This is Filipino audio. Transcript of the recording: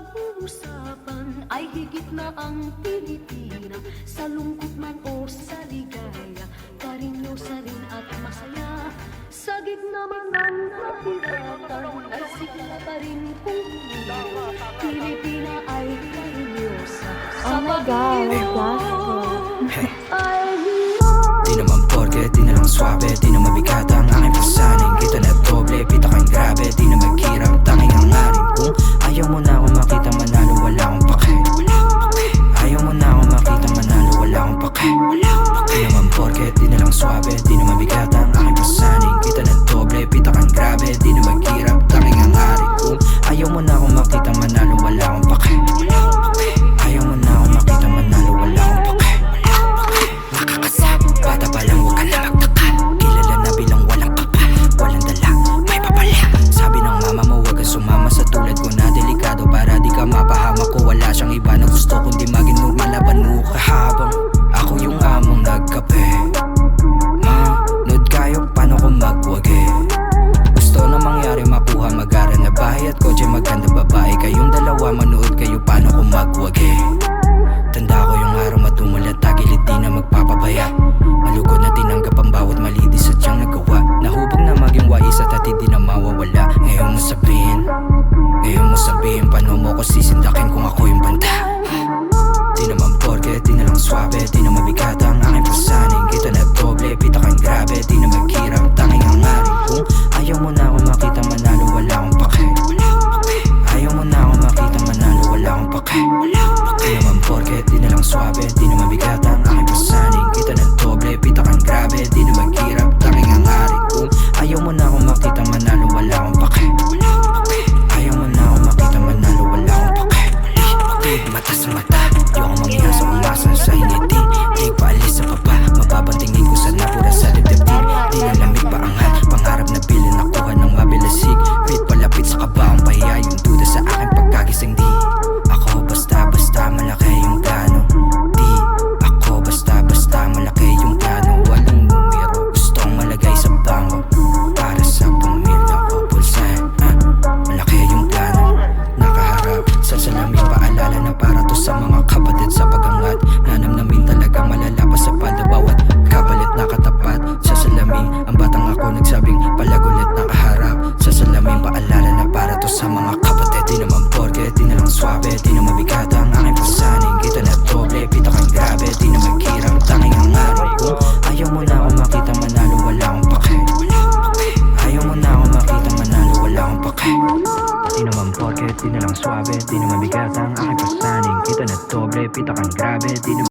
pag-uusapan ay higit na ang Pilipina. Sa lungkot man o sa ligaya, karinyosa rin at masaya. Sa gitna man ng kahirapan ay sikla pa rin kung Pilipina ay karinyosa. Sa Oh my God, Panginoon that's ay hiro. Di naman porke, di na lang swabe, di na mabigat ang aking pasaning. Kita na doble, pita kang grabe, di na maghirap, tanging hangarin. Kung ayaw mo na ako makita manalo, wala akong pake. Ayaw mo na ako makita manalo, wala akong pake. Di naman porke, di na lang swabe, di na mabigat ang aking pasaning. Kita na doble, pita kang grabe, di na maghirap, tanging hangarin. Kung ayaw mo na ako makita manalo, wala akong pake. Ayaw mo na ako makita manalo, wala akong pake. Bata pa lang, huwag ka na magtaka. Kilala na bilang walang kapa, walang dala, may papala. Sabi ng mama mo, huwag kang sumama sa tulad ko na delikado, para di ka mapahamak ko. Wala siyang iba na gusto kundi maging normal na banu ka. Habang ako yung among nagkape, manood kayo paano ko magwagi. Gusto na mangyari makuha, mag-ara na bahay at kotse, maganda babae. Kayong dalawa manood kayo paano ko magwagi. Tanda ko yung araw matumulat, tagilid di na magpapabaya. Malugod na tinanggap ang bawat mali, di sadyang nagawa. Nahubog na maging wais at di na mawawala. Ngayon mo sabihin, paano mo ko sisindakin kung ako yung banta? Di naman porke, di na lang swabe, di na mabigat ang aking pasaning. Kita na doble, pita kang grabe, di na maghirap, tanging hangarin. Kung ayaw mo na ako makita manalo, wala akong pake. Ayaw mo na ako makita manalo, wala akong pake. Di naman porke, di na lang swabe, di na mabigat ang aking pasaning. Kita na doble, pita kang grabe, di na maghirap, tanging hangarin. Kung ayaw mo na ako makita manalo, wala akong pake. Ayaw mo na ako makita manalo, wala akong pake. Tig mata sa mata, di ako mangyari sa umasa sa initin. Tig paalis sa baba, mapapantingin ko sa napura sa dibdibin. Di na lamig pa angat, pangarap na bilin nakuha ng mabilasig. Fit palapit sa kabaong pahiya, yung duda sa aking pagkagising. Di ako basta-basta malaki yung plano. Di ako basta-basta malaki yung plano. Walang numero, gustong malagay sa bangko para sa pamilya ko. Pulsahe, malaki yung plano. Nakaharap sa salamin, paalala na para to sa mga kapatid sa pagangat. Nanamnamin talaga malala pa sa palda, bawat kapalit nakatapat sa salamin. Ang batang ako nagsabing palagulit nakaharap sa salamin, paalala na para to sa mga kapatid. Di naman porke, di na lang swabe, di na mabigat ang aking pasaning. Kita na doble, pita kang grabe, di na maghirap, tanging hangarin. Kung ayaw mo na ako makita manalo, wala akong pake. Ayaw mo na ako makita manalo, wala akong pake. Di naman porke, di na lang swabe, di na mabigat ang aking pasaning. Kita na doble, pita kang grabe, di na